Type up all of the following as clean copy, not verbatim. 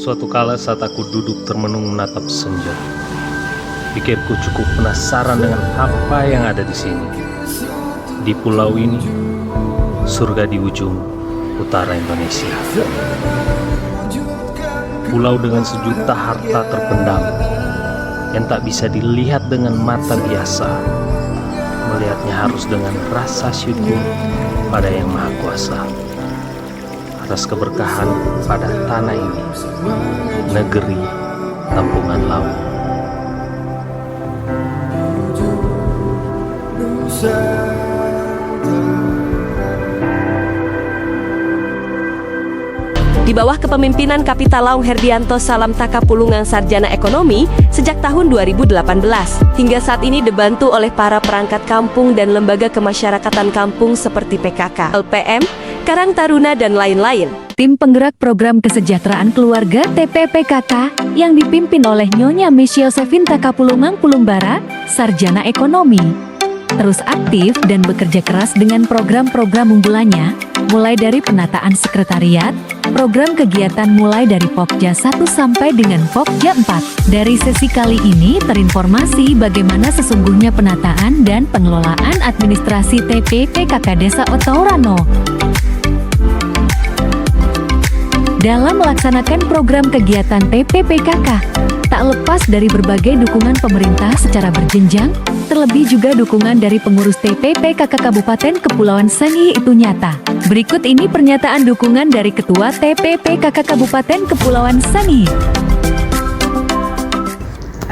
Suatu kala saat aku duduk termenung menatap senja, pikirku cukup penasaran dengan apa yang ada di sini. Di pulau ini, surga di ujung utara Indonesia. Pulau dengan sejuta harta terpendam yang tak bisa dilihat dengan mata biasa. Melihatnya harus dengan rasa syukur pada Yang Maha Kuasa atas keberkahan pada tanah ini, negeri tampungan laut. Di bawah kepemimpinan Kapital Laung Herdianto Salam Takapulungan Sarjana Ekonomi sejak tahun 2018, hingga saat ini dibantu oleh para perangkat kampung dan lembaga kemasyarakatan kampung seperti PKK, LPM, Karang Taruna, dan lain-lain. Tim penggerak program kesejahteraan keluarga TPPKK yang dipimpin oleh Nyonya Michelle Sevin Takapulungan Pulumbara, Sarjana Ekonomi, terus aktif dan bekerja keras dengan program-program unggulannya, mulai dari penataan sekretariat, program kegiatan mulai dari Pokja 1 sampai dengan Pokja 4. Dari sesi kali ini terinformasi bagaimana sesungguhnya penataan dan pengelolaan administrasi TPPKK Desa Otaurano. Dalam melaksanakan program kegiatan TPPKK, tak lepas dari berbagai dukungan pemerintah secara berjenjang, terlebih juga dukungan dari pengurus TPPKK Kabupaten Kepulauan Sangihe itu nyata. Berikut ini pernyataan dukungan dari Ketua TPPKK Kabupaten Kepulauan Sangihe.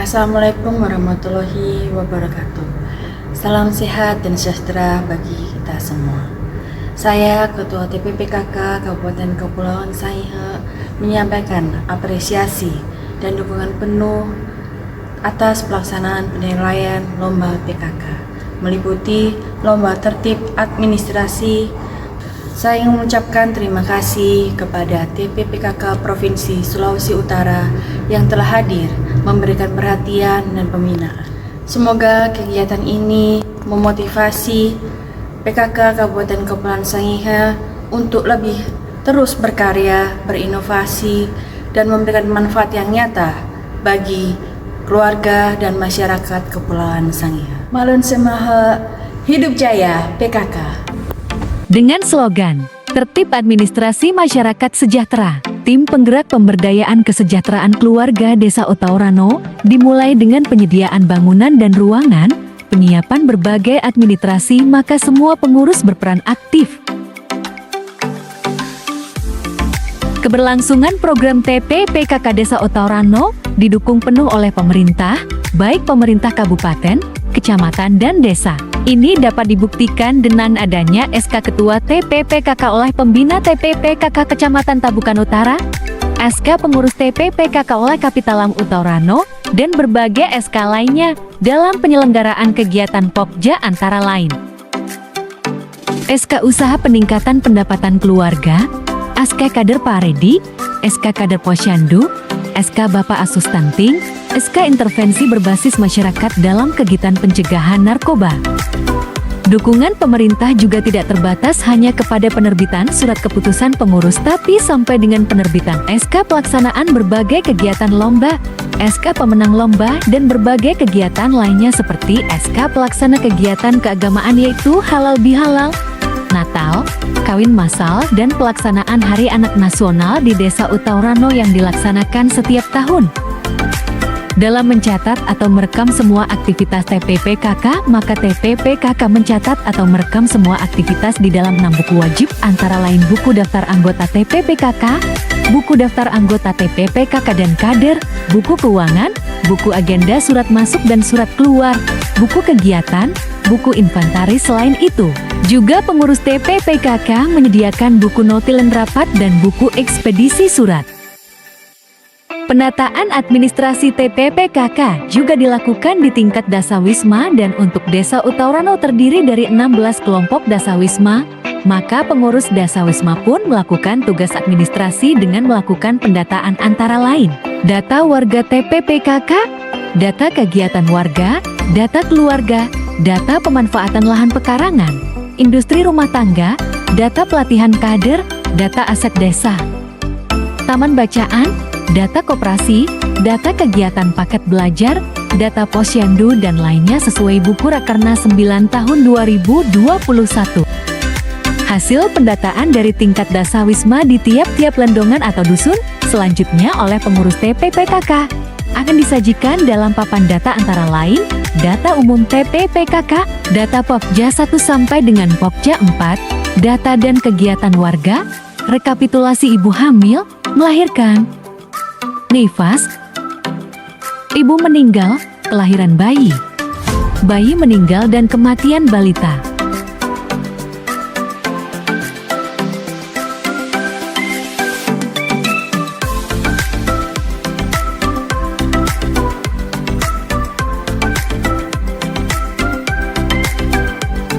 Assalamualaikum warahmatullahi wabarakatuh. Salam sehat dan sejahtera bagi kita semua. Saya Ketua TPPKK Kabupaten Kepulauan Sangihe menyampaikan apresiasi dan dukungan penuh atas pelaksanaan penilaian lomba PKK, meliputi lomba tertib administrasi. Saya ingin mengucapkan terima kasih kepada TPPKK Provinsi Sulawesi Utara yang telah hadir memberikan perhatian dan pembinaan. Semoga kegiatan ini memotivasi PKK Kabupaten Kepulauan Sangihe untuk lebih terus berkarya, berinovasi, dan memberikan manfaat yang nyata bagi keluarga dan masyarakat Kepulauan Sangihe. Malun Semahe, hidup jaya PKK. Dengan slogan Tertib Administrasi Masyarakat Sejahtera, tim penggerak pemberdayaan kesejahteraan keluarga Desa Otaurano dimulai dengan penyediaan bangunan dan ruangan, penyiapan berbagai administrasi, maka semua pengurus berperan aktif. Keberlangsungan program TPPKK Desa Otaurano didukung penuh oleh pemerintah, baik pemerintah kabupaten, kecamatan, dan desa. Ini dapat dibuktikan dengan adanya SK Ketua TPPKK oleh Pembina TPPKK Kecamatan Tabukan Utara, SK Pengurus TPPKK oleh Kapital Laung Otaurano, dan berbagai SK lainnya dalam penyelenggaraan kegiatan Pokja antara lain SK Usaha Peningkatan Pendapatan Keluarga, SK Kader Paredi, SK Kader Posyandu, SK Bapak Asus Stunting, SK Intervensi Berbasis Masyarakat dalam kegiatan pencegahan narkoba. Dukungan pemerintah juga tidak terbatas hanya kepada penerbitan surat keputusan pengurus, tapi sampai dengan penerbitan SK pelaksanaan berbagai kegiatan lomba, SK pemenang lomba, dan berbagai kegiatan lainnya seperti SK pelaksana kegiatan keagamaan yaitu halal bihalal, Natal, kawin massal, dan pelaksanaan Hari Anak Nasional di Desa Otaurano yang dilaksanakan setiap tahun. Dalam mencatat atau merekam semua aktivitas TPPKK, maka TPPKK mencatat atau merekam semua aktivitas di dalam 6 buku wajib, antara lain buku daftar anggota TPPKK, buku daftar anggota TPPKK dan kader, buku keuangan, buku agenda surat masuk dan surat keluar, buku kegiatan, buku inventaris. Selain itu, juga pengurus TPPKK menyediakan buku notilen rapat dan buku ekspedisi surat. Penataan administrasi TPPKK juga dilakukan di tingkat Dasawisma, dan untuk Desa Otaurano terdiri dari 16 kelompok Dasawisma, maka pengurus Dasawisma pun melakukan tugas administrasi dengan melakukan pendataan antara lain data warga TPPKK, data kegiatan warga, data keluarga, data pemanfaatan lahan pekarangan, industri rumah tangga, data pelatihan kader, data aset desa, taman bacaan, data koperasi, data kegiatan paket belajar, data posyandu dan lainnya sesuai buku Rakernas 9 tahun 2021. Hasil pendataan dari tingkat dasawisma di tiap-tiap lendongan atau dusun, selanjutnya oleh pengurus TPPKK, akan disajikan dalam papan data antara lain, data umum TPPKK, data Pokja 1 sampai dengan Pokja 4, data dan kegiatan warga, rekapitulasi ibu hamil, melahirkan, nifas, ibu meninggal, kelahiran bayi, bayi meninggal dan kematian balita.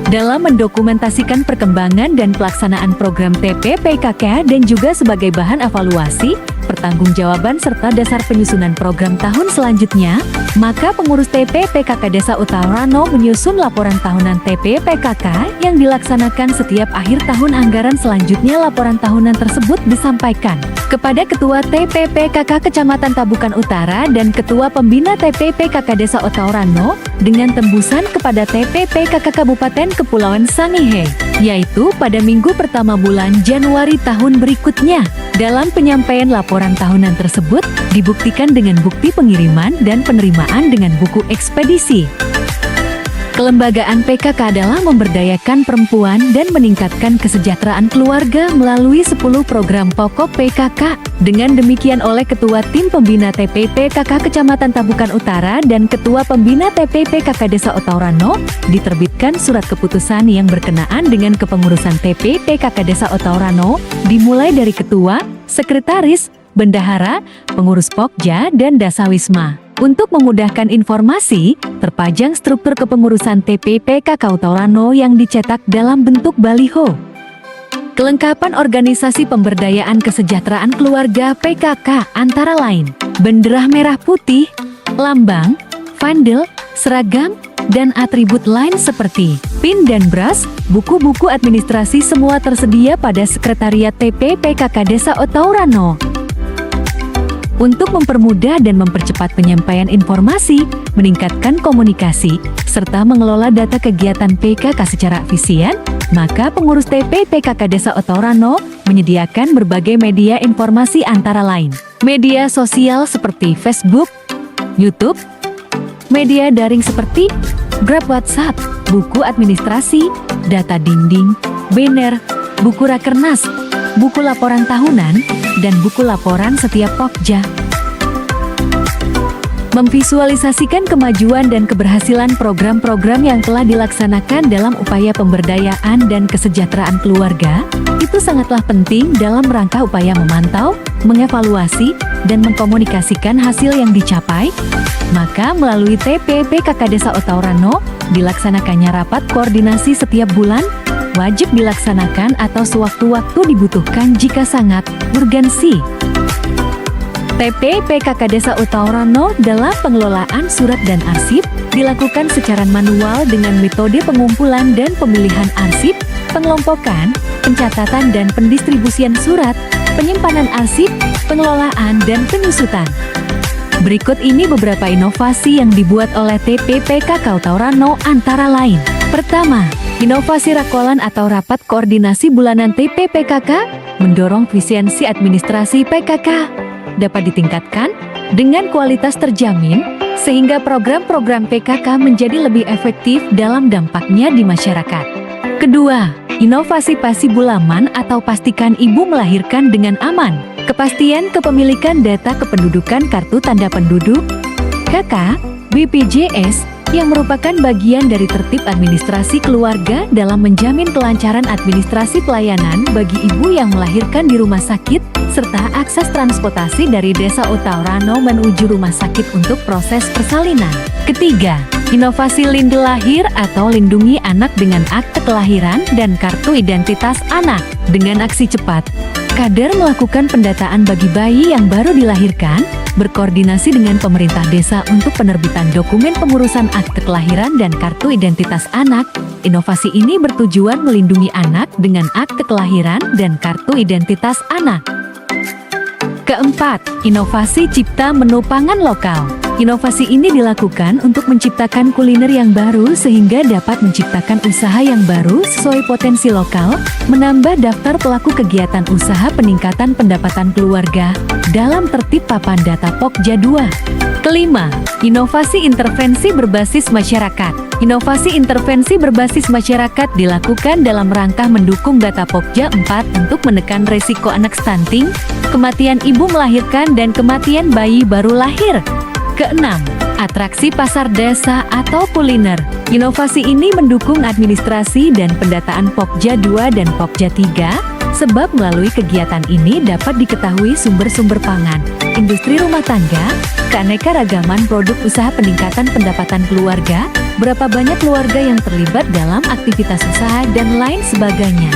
Dalam mendokumentasikan perkembangan dan pelaksanaan program TPPKK dan juga sebagai bahan evaluasi, pertanggungjawaban serta dasar penyusunan program tahun selanjutnya, maka pengurus TPPKK Desa Otaurano menyusun laporan tahunan TPPKK yang dilaksanakan setiap akhir tahun anggaran. Selanjutnya laporan tahunan tersebut disampaikan kepada Ketua TPPKK Kecamatan Tabukan Utara dan Ketua Pembina TPPKK Desa Otaurano dengan tembusan kepada TPPKK Kabupaten Kepulauan Sangihe, yaitu pada minggu pertama bulan Januari tahun berikutnya. Dalam penyampaian laporan tahunan tersebut, dibuktikan dengan bukti pengiriman dan penerimaan dengan buku ekspedisi. Kelembagaan PKK adalah memberdayakan perempuan dan meningkatkan kesejahteraan keluarga melalui 10 program pokok PKK. Dengan demikian oleh Ketua Tim Pembina TPPKK Kecamatan Tabukan Utara dan Ketua Pembina TPPKK Desa Otaurano, diterbitkan surat keputusan yang berkenaan dengan kepengurusan TPPKK Desa Otaurano, dimulai dari Ketua, Sekretaris, Bendahara, Pengurus Pokja, dan Dasawisma. Untuk memudahkan informasi, terpajang struktur kepengurusan TPPKK Otaurano yang dicetak dalam bentuk baliho. Kelengkapan organisasi pemberdayaan kesejahteraan keluarga PKK antara lain, bendera merah putih, lambang, vandel, seragam, dan atribut lain seperti PIN dan BRAS, buku-buku administrasi semua tersedia pada Sekretariat TPPKK Desa Otaurano. Untuk mempermudah dan mempercepat penyampaian informasi, meningkatkan komunikasi, serta mengelola data kegiatan PKK secara efisien, maka pengurus TPPKK Desa Otaurano menyediakan berbagai media informasi antara lain media sosial seperti Facebook, YouTube, media daring seperti grup WhatsApp, buku administrasi, data dinding, banner, buku Rakernas, buku laporan tahunan, dan buku laporan setiap Pokja. Memvisualisasikan kemajuan dan keberhasilan program-program yang telah dilaksanakan dalam upaya pemberdayaan dan kesejahteraan keluarga, itu sangatlah penting dalam rangka upaya memantau, mengevaluasi, dan mengkomunikasikan hasil yang dicapai. Maka melalui TPPKK Desa Otaurano, dilaksanakannya rapat koordinasi setiap bulan, wajib dilaksanakan atau sewaktu-waktu dibutuhkan jika sangat urgensi. TPPKK Desa Otaurano dalam pengelolaan surat dan arsip dilakukan secara manual dengan metode pengumpulan dan pemilihan arsip, pengelompokan, pencatatan dan pendistribusian surat, penyimpanan arsip, pengelolaan dan penyusutan. Berikut ini beberapa inovasi yang dibuat oleh TPPKK Otaurano antara lain. Pertama, inovasi Rakolan atau Rapat Koordinasi Bulanan TPPKK mendorong efisiensi administrasi PKK dapat ditingkatkan dengan kualitas terjamin sehingga program-program PKK menjadi lebih efektif dalam dampaknya di masyarakat. Kedua, inovasi Pasi Bulaman atau pastikan ibu melahirkan dengan aman. Kepastian kepemilikan data kependudukan kartu tanda penduduk KK BPJS yang merupakan bagian dari tertib administrasi keluarga dalam menjamin kelancaran administrasi pelayanan bagi ibu yang melahirkan di rumah sakit, serta akses transportasi dari Desa Otaurano menuju rumah sakit untuk proses persalinan. Ketiga, inovasi Linde Lahir atau Lindungi Anak dengan akte kelahiran dan kartu identitas anak. Dengan aksi cepat, kader melakukan pendataan bagi bayi yang baru dilahirkan, berkoordinasi dengan pemerintah desa untuk penerbitan dokumen pengurusan akte kelahiran dan kartu identitas anak. Inovasi ini bertujuan melindungi anak dengan akte kelahiran dan kartu identitas anak. Keempat, inovasi cipta menu pangan lokal. Inovasi ini dilakukan untuk menciptakan kuliner yang baru sehingga dapat menciptakan usaha yang baru sesuai potensi lokal, menambah daftar pelaku kegiatan usaha peningkatan pendapatan keluarga dalam tertib papan data Pokja 2. Kelima, inovasi intervensi berbasis masyarakat. Inovasi intervensi berbasis masyarakat dilakukan dalam rangka mendukung data Pokja 4 untuk menekan resiko anak stunting, kematian ibu melahirkan dan kematian bayi baru lahir. Keenam, atraksi pasar desa atau kuliner. Inovasi ini mendukung administrasi dan pendataan Pokja 2 dan Pokja 3, sebab melalui kegiatan ini dapat diketahui sumber-sumber pangan, industri rumah tangga, keanekaragaman produk usaha peningkatan pendapatan keluarga, berapa banyak keluarga yang terlibat dalam aktivitas usaha dan lain sebagainya.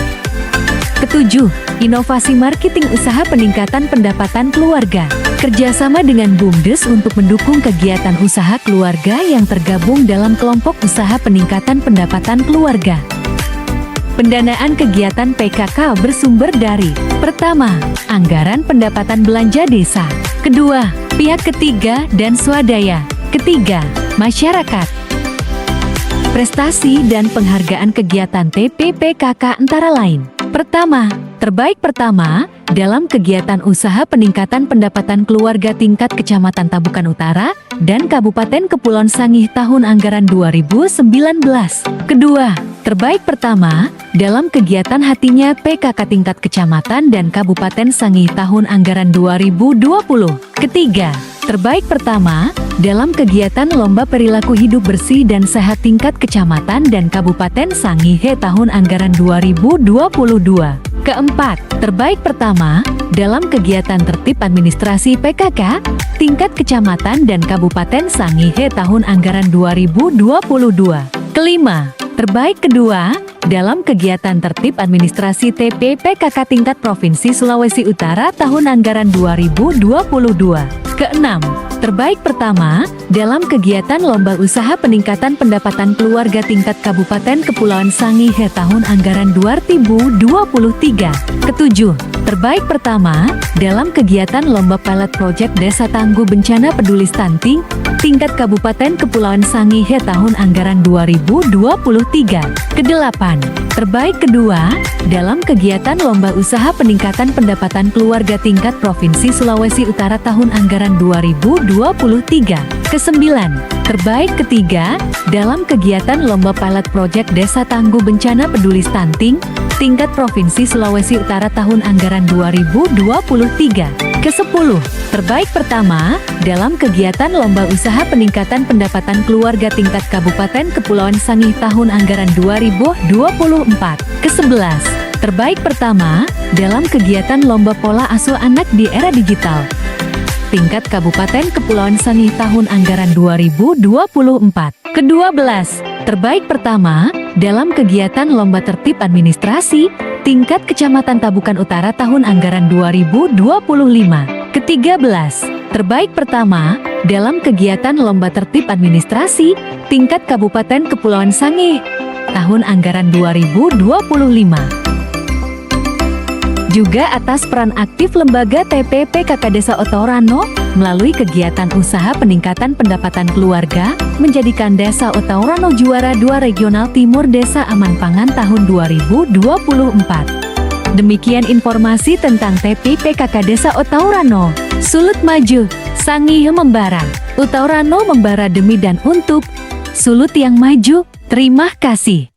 Ketujuh, inovasi marketing usaha peningkatan pendapatan keluarga. Kerjasama dengan BUMDes untuk mendukung kegiatan usaha keluarga yang tergabung dalam kelompok usaha peningkatan pendapatan keluarga. Pendanaan kegiatan PKK bersumber dari: pertama, anggaran pendapatan belanja desa; kedua, pihak ketiga dan swadaya; ketiga, masyarakat. Prestasi dan penghargaan kegiatan TPPKK antara lain: pertama, terbaik pertama dalam kegiatan usaha peningkatan pendapatan keluarga tingkat Kecamatan Tabukan Utara dan Kabupaten Kepulauan Sangihe tahun anggaran 2019. Kedua, terbaik pertama dalam kegiatan hatinya PKK tingkat Kecamatan dan Kabupaten Sangihe tahun anggaran 2020. Ketiga, terbaik pertama dalam kegiatan Lomba Perilaku Hidup Bersih dan Sehat tingkat Kecamatan dan Kabupaten Sangihe tahun anggaran 2022. Keempat, terbaik pertama dalam kegiatan tertib administrasi PKK tingkat Kecamatan dan Kabupaten Sangihe tahun anggaran 2022. Kelima, terbaik kedua dalam kegiatan tertib administrasi TPPKK tingkat Provinsi Sulawesi Utara tahun anggaran 2022. Keenam, terbaik pertama dalam kegiatan Lomba Usaha Peningkatan Pendapatan Keluarga tingkat Kabupaten Kepulauan Sangihe tahun anggaran 2023. Ketujuh, terbaik pertama dalam kegiatan Lomba Pilot Project Desa Tangguh Bencana Peduli Stunting tingkat Kabupaten Kepulauan Sangihe tahun anggaran 2023. Kedelapan, terbaik kedua dalam kegiatan Lomba Usaha Peningkatan Pendapatan Keluarga tingkat Provinsi Sulawesi Utara tahun anggaran 2023. Kesembilan, terbaik ketiga dalam kegiatan Lomba Pilot Project Desa Tangguh Bencana Peduli Stunting tingkat Provinsi Sulawesi Utara tahun anggaran 2023. Kesepuluh, terbaik pertama dalam kegiatan Lomba Usaha Peningkatan Pendapatan Keluarga tingkat Kabupaten Kepulauan Sangihe tahun anggaran 2024. Kesebelas, terbaik pertama dalam kegiatan Lomba Pola Asuh Anak di Era Digital tingkat Kabupaten Kepulauan Sangihe tahun anggaran 2024. Kedua belas, terbaik pertama dalam kegiatan Lomba Tertib Administrasi tingkat Kecamatan Tabukan Utara tahun anggaran 2025. Ketiga belas, terbaik pertama dalam kegiatan Lomba Tertib Administrasi tingkat Kabupaten Kepulauan Sangihe tahun anggaran 2025. Juga atas peran aktif Lembaga TPPKK Desa Otaurano melalui kegiatan usaha peningkatan pendapatan keluarga, menjadikan Desa Otaurano juara 2 Regional Timur Desa Aman Pangan tahun 2024. Demikian informasi tentang TPPKK Desa Otaurano. Sulut maju, Sangihe membara. Otaurano membara demi dan untuk Sulut yang maju. Terima kasih.